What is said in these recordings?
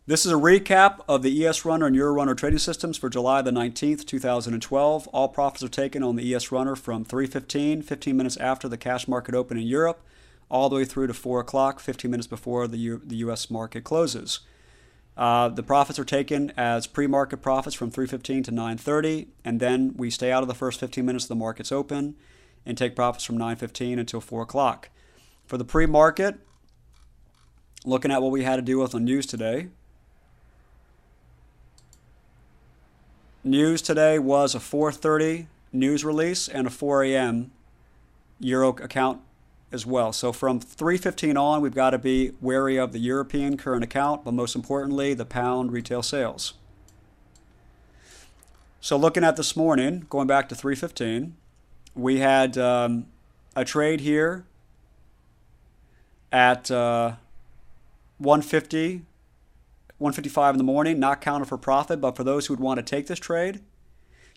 This is a recap of the ES Runner and Euro Runner trading systems for July the 19th, 2012. All profits are taken on the ES Runner from 3:15, 15 minutes after the cash market open in Europe, all the way through to 4 o'clock, 15 minutes before the U.S. market closes. The profits are taken as pre-market profits from 3:15 to 9:30, and then we stay out of the first 15 minutes of the market's open and take profits from 9:15 until 4 o'clock. For the pre-market, looking at what we had to deal with on news today. News today was a 4:30 news release and a 4 a.m. Euro account as well. So from 3:15 on, we've got to be wary of the European current account, but most importantly, the pound retail sales. So looking at this morning, going back to 3:15, we had a trade here at 150. 155 in the morning, not counted for profit, but for those who would want to take this trade,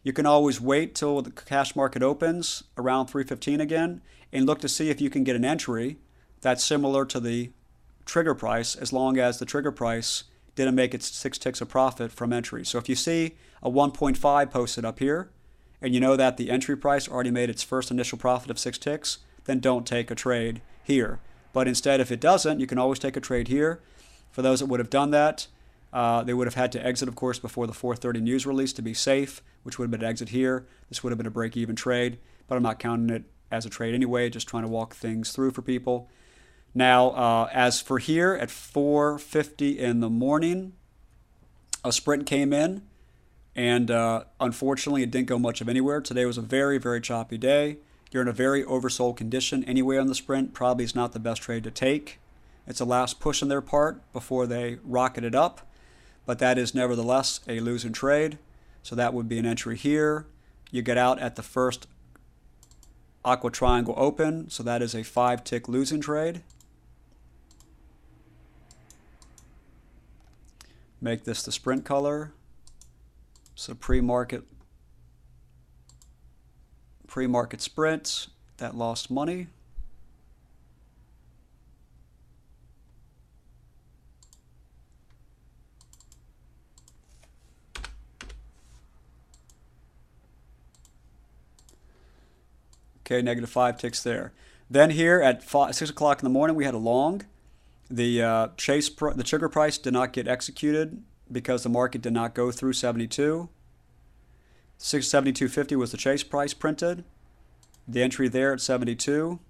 you can always wait till the cash market opens around 3:15 again and look to see if you can get an entry that's similar to the trigger price, as long as the trigger price didn't make its 6 ticks of profit from entry. So if you see a 1.5 posted up here and you know that the entry price already made its first initial profit of 6 ticks, then don't take a trade here. But instead, if it doesn't, you can always take a trade here. For those that would have done that, they would have had to exit, of course, before the 4:30 news release to be safe, which would have been an exit here. This would have been a break-even trade, but I'm not counting it as a trade anyway, just trying to walk things through for people. Now, as for here at 4:50 in the morning, a sprint came in, and unfortunately, it didn't go much of anywhere. Today was a very, very choppy day. You're in a very oversold condition anyway on the sprint. Probably is not the best trade to take. It's a last push on their part before they rocket it up, but that is nevertheless a losing trade. So that would be an entry here. You get out at the first aqua triangle open, so that is a 5-tick losing trade. Make this the sprint color. So pre-market sprint, that lost money. Okay, negative 5 ticks there. Then here at 6 o'clock in the morning, we had a long. The trigger price did not get executed because the market did not go through 72. 672.50 was the chase price printed. The entry there at 72.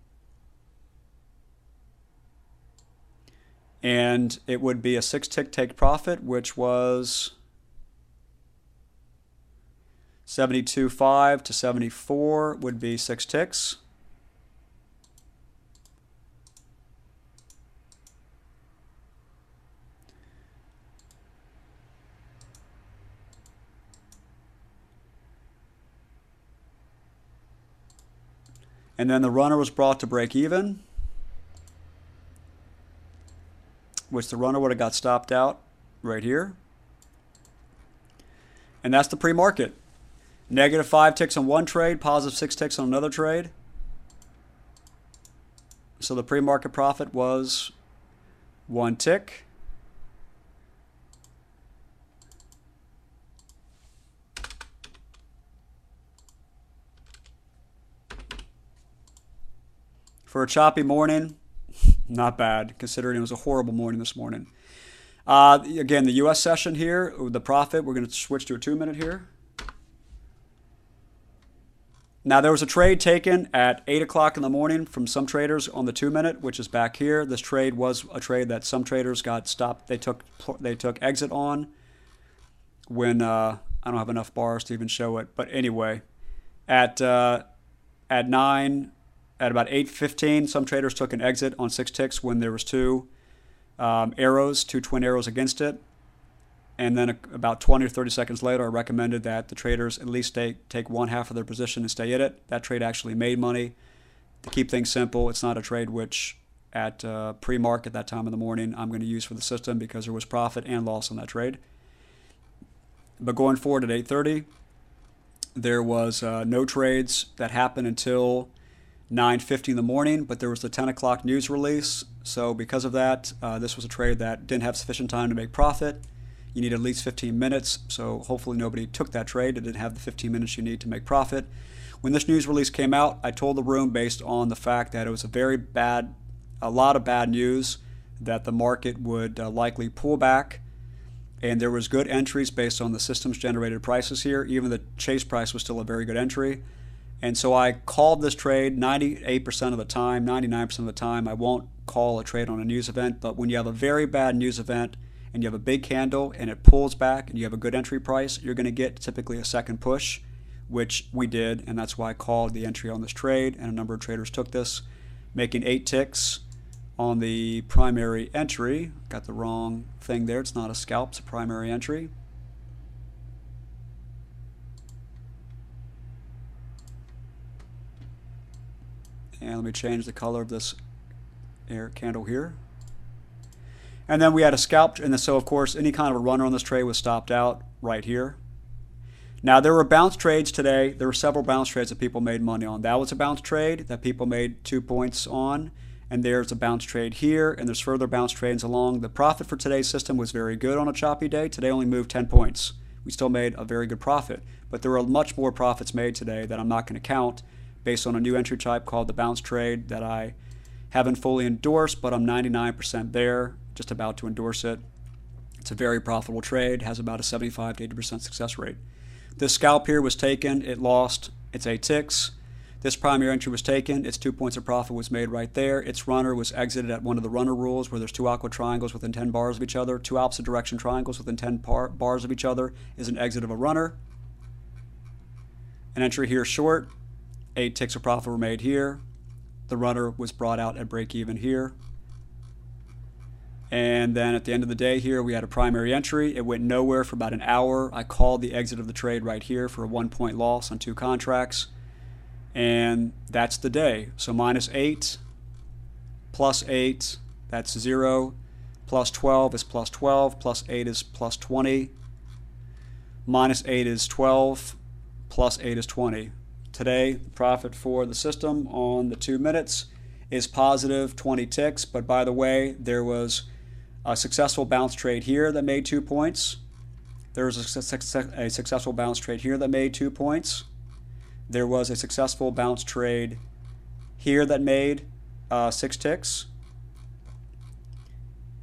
And it would be a 6-tick take profit, which was 72.5 to 74 would be 6 ticks. And then the runner was brought to break even, which the runner would have got stopped out right here. And that's the pre-market. Negative 5 ticks on one trade, positive 6 ticks on another trade. So the pre-market profit was 1 tick. For a choppy morning, not bad, considering it was a horrible morning this morning. Again, the U.S. session here, the profit, we're going to switch to a 2-minute here. Now, there was a trade taken at 8 o'clock in the morning from some traders on the 2-minute, which is back here. This trade was a trade that some traders got stopped. They took exit on when I don't have enough bars to even show it. But anyway, at about 8:15, some traders took an exit on 6 ticks when there was two twin arrows against it. And then about 20 or 30 seconds later, I recommended that the traders at least take one half of their position and stay in it. That trade actually made money. To keep things simple, it's not a trade which at pre-market that time in the morning I'm going to use for the system because there was profit and loss on that trade. But going forward at 8:30, there was no trades that happened until 9:50 in the morning, but there was the 10 o'clock news release So because of that, this was a trade that didn't have sufficient time to make profit. You need at least 15 minutes, so hopefully nobody took that trade. It didn't have the 15 minutes you need to make profit. When this news release came out, I told the room based on the fact that it was a lot of bad news, that the market would likely pull back, and there was good entries based on the systems generated prices here. Even the chase price was still a very good entry. And so I called this trade 98% of the time, 99% of the time. I won't call a trade on a news event, but when you have a very bad news event and you have a big candle and it pulls back and you have a good entry price, you're going to get typically a second push, which we did, and that's why I called the entry on this trade, and a number of traders took this, making 8 ticks on the primary entry. Got the wrong thing there. It's not a scalp, it's a primary entry. And let me change the color of this candle here. And then we had a scalp, and so of course any kind of a runner on this trade was stopped out right here. Now there were bounce trades today. There were several bounce trades that people made money on. That was a bounce trade that people made 2 points on. And there's a bounce trade here, and there's further bounce trades along. The profit for today's system was very good on a choppy day. Today only moved 10 points. We still made a very good profit. But there were much more profits made today that I'm not going to count based on a new entry type called the bounce trade that I haven't fully endorsed, but I'm 99% there, just about to endorse it. It's a very profitable trade, has about a 75 to 80% success rate. This scalp here was taken, it lost, it's 8 ticks. This primary entry was taken, its 2 points of profit was made right there. Its runner was exited at one of the runner rules where there's 2 aqua triangles within 10 bars of each other. 2 opposite direction triangles within 10 bars of each other is an exit of a runner. An entry here short, 8 ticks of profit were made here. The runner was brought out at break even here. And then at the end of the day here, we had a primary entry. It went nowhere for about an hour. I called the exit of the trade right here for a 1 point loss on 2 contracts. And that's the day. So -8, +8, that's 0. +12 is +12, +8 is +20. -8 is 12, +8 is 20. Today, the profit for the system on the 2 minutes is positive 20 ticks. But by the way, there was a successful bounce trade here that made 2 points. There was a successful bounce trade here that made 2 points. There was a successful bounce trade here that made 6 ticks.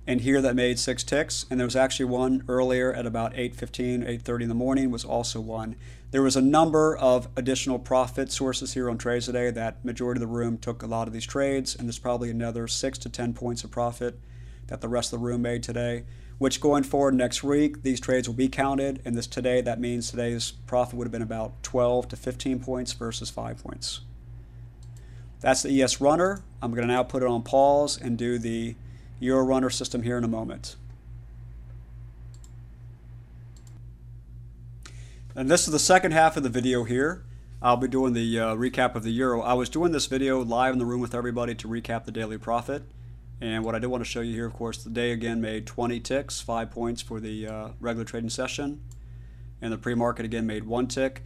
And here that made 6 ticks. And there was actually one earlier at about 8:15, 8:30 in the morning was also one. There was a number of additional profit sources here on trades today. That majority of the room took a lot of these trades, and there's probably another 6 to 10 points of profit that the rest of the room made today, which going forward next week, these trades will be counted. And this today, that means today's profit would have been about 12 to 15 points versus 5 points. That's the ES runner. I'm going to now put it on pause and do the Euro runner system here in a moment. And this is the second half of the video here. I'll be doing the recap of the Euro. I was doing this video live in the room with everybody to recap the daily profit. And what I did want to show you here, of course, the day again made 20 ticks, 5 points for the regular trading session. And the pre-market again made 1 tick.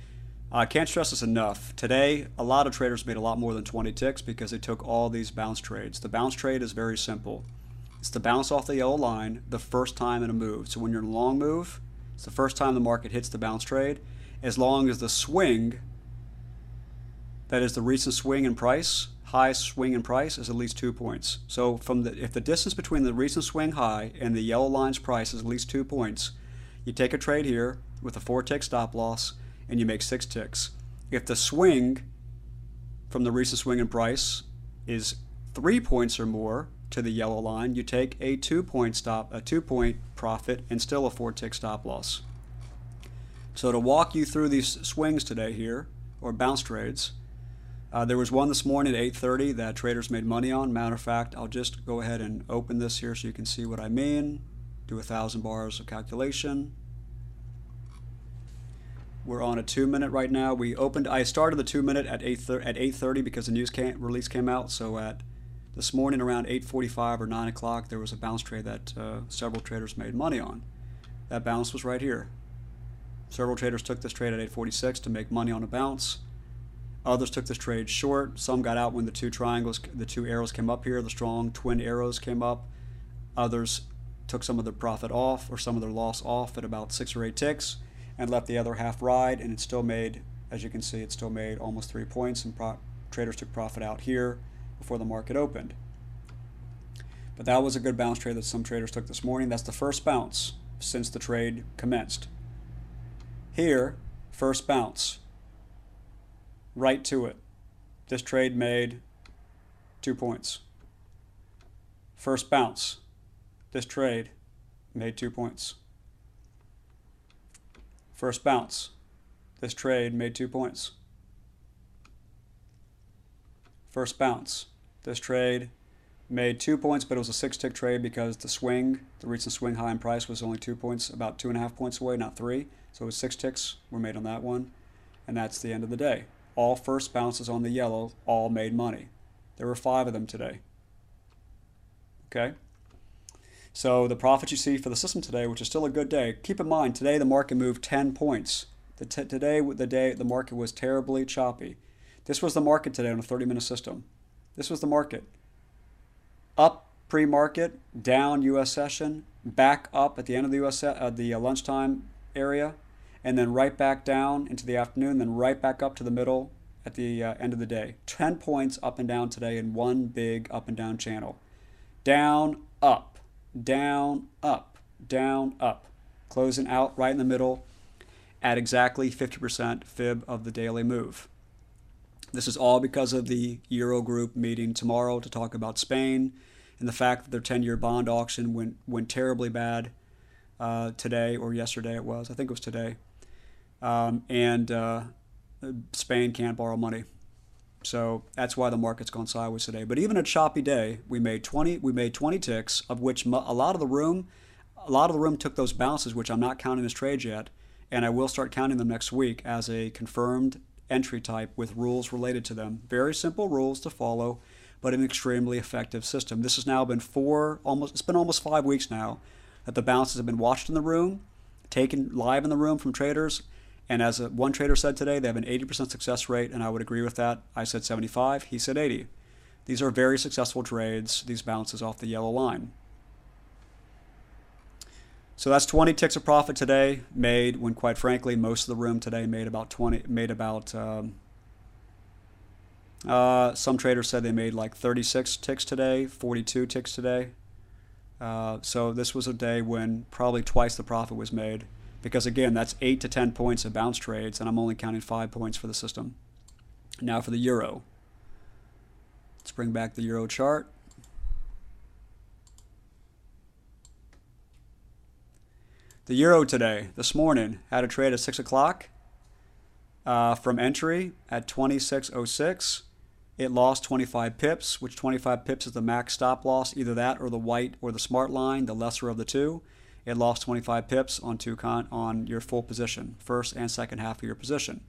I can't stress this enough. Today, a lot of traders made a lot more than 20 ticks because they took all these bounce trades. The bounce trade is very simple. It's to bounce off the yellow line the first time in a move. So when you're in a long move, it's the first time the market hits the bounce trade. As long as the swing, that is the recent swing in price, high swing in price, is at least 2 points. So if the distance between the recent swing high and the yellow line's price is at least 2 points, you take a trade here with a 4-tick stop loss and you make 6 ticks. If the swing from the recent swing in price is 3 points or more to the yellow line, you take a 2-point profit and still a 4-tick stop loss. So to walk you through these swings today here, or bounce trades, there was one this morning at 8:30 that traders made money on. Matter of fact, I'll just go ahead and open this here so you can see what I mean. Do 1,000 bars of calculation. We're on a 2-minute right now. I started the 2-minute at 8:30 because the news release came out. So at this morning around 8:45 or 9 o'clock, there was a bounce trade that several traders made money on. That bounce was right here. Several traders took this trade at 8:46 to make money on a bounce. Others took this trade short. Some got out when the two arrows came up here, the strong twin arrows came up. Others took some of their profit off or some of their loss off at about 6 or 8 ticks and let the other half ride, and it still made, as you can see, it still made almost 3 points, and traders took profit out here before the market opened. But that was a good bounce trade that some traders took this morning. That's the first bounce since the trade commenced. Here, first bounce, right to it. This trade made 2 points. First bounce, this trade made 2 points. First bounce, this trade made 2 points. First bounce, this trade made 2 points, but it was a 6-tick trade because the recent swing high in price was only 2 points, about 2.5 points away, not 3. So it was 6 ticks were made on that one, and that's the end of the day. All first bounces on the yellow all made money. There were 5 of them today. Okay? So the profits you see for the system today, which is still a good day, keep in mind, today the market moved 10 points. Today, the market was terribly choppy. This was the market today on a 30-minute system. This was the market. Up pre-market, down U.S. session, back up at the end of the lunchtime area, and then right back down into the afternoon, then right back up to the middle at the end of the day. 10 points up and down today in one big up and down channel. Down, up, down, up, down, up. Closing out right in the middle at exactly 50% fib of the daily move. This is all because of the Eurogroup meeting tomorrow to talk about Spain and the fact that their 10-year bond auction went terribly bad today or yesterday it was. I think it was today. Spain can't borrow money. So that's why the market's gone sideways today. But even a choppy day, we made 20 ticks, of which a lot of the room took those bounces, which I'm not counting as trades yet, and I will start counting them next week as a confirmed entry type with rules related to them. Very simple rules to follow, but an extremely effective system. This has now been almost 5 weeks now that the bounces have been watched in the room, taken live in the room from traders, and as one trader said today, they have an 80% success rate, and I would agree with that. I said 75, he said 80. These are very successful trades, these bounces off the yellow line. So that's 20 ticks of profit today made when, quite frankly, most of the room today made about some traders said they made like 36 ticks today, 42 ticks today. So this was a day when probably twice the profit was made because, again, that's 8 to 10 points of bounce trades, and I'm only counting 5 points for the system. Now for the euro. Let's bring back the euro chart. The euro today, this morning, had a trade at 6 o'clock from entry at 26.06. It lost 25 pips, which 25 pips is the max stop loss, either that or the white or the smart line, the lesser of the two. It lost 25 pips on your full position, first and second half of your position.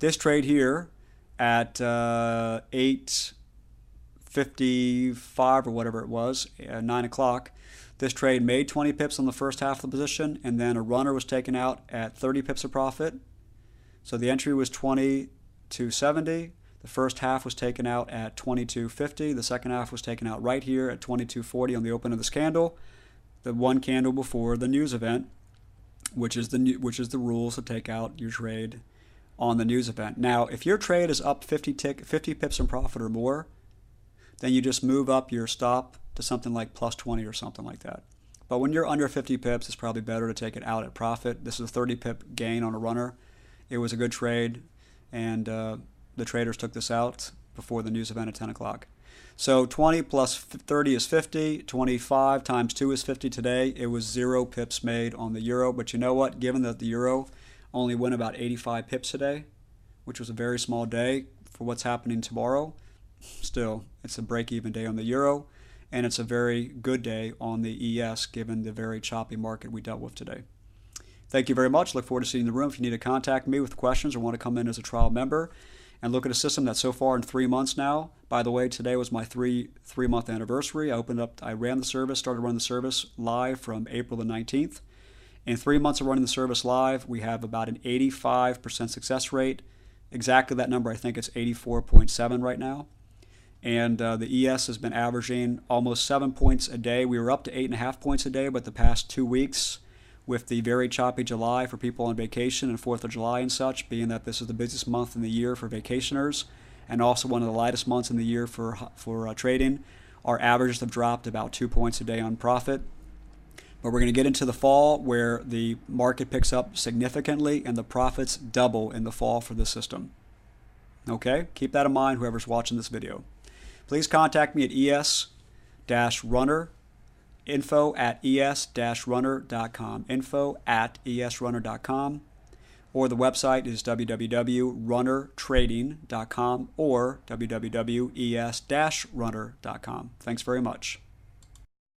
This trade here at 8:55 or whatever it was, 9 o'clock, this trade made 20 pips on the first half of the position, and then a runner was taken out at 30 pips of profit. So the entry was 22.70. The first half was taken out at 22.50. The second half was taken out right here at 22.40 on the open of this candle, the one candle before the news event, which is the rules to take out your trade on the news event. Now, if your trade is up 50 pips in profit or more, then you just move up your stop to something like plus 20 or something like that. But when you're under 50 pips, it's probably better to take it out at profit. This is a 30 pip gain on a runner. It was a good trade, and the traders took this out before the news event at 10 o'clock. So 20 plus 30 is 50. 25 times 2 is 50 today. It was 0 pips made on the euro. But you know what? Given that the euro only went about 85 pips today, which was a very small day for what's happening tomorrow, still, it's a break-even day on the euro, and it's a very good day on the ES given the very choppy market we dealt with today. Thank you very much. Look forward to seeing you in the room. If you need to contact me with questions or want to come in as a trial member and look at a system that so far in 3 months now, by the way, today was my three-month anniversary. I ran the service, started running the service live from April the 19th. In 3 months of running the service live, we have about an 85% success rate exactly that number. I think it's 84.7 right now. And the ES has been averaging almost 7 points a day. We were up to 8.5 points a day, but the past 2 weeks, with the very choppy July for people on vacation and 4th of July and such, being that this is the busiest month in the year for vacationers and also one of the lightest months in the year for trading, our averages have dropped about 2 points a day on profit. But we're going to get into the fall where the market picks up significantly and the profits double in the fall for this system. Okay? Keep that in mind, whoever's watching this video. Please contact me at es-runner, info@es-runner.com, info@esrunner.com, or the website is www.runnertrading.com or www.es-runner.com. Thanks very much.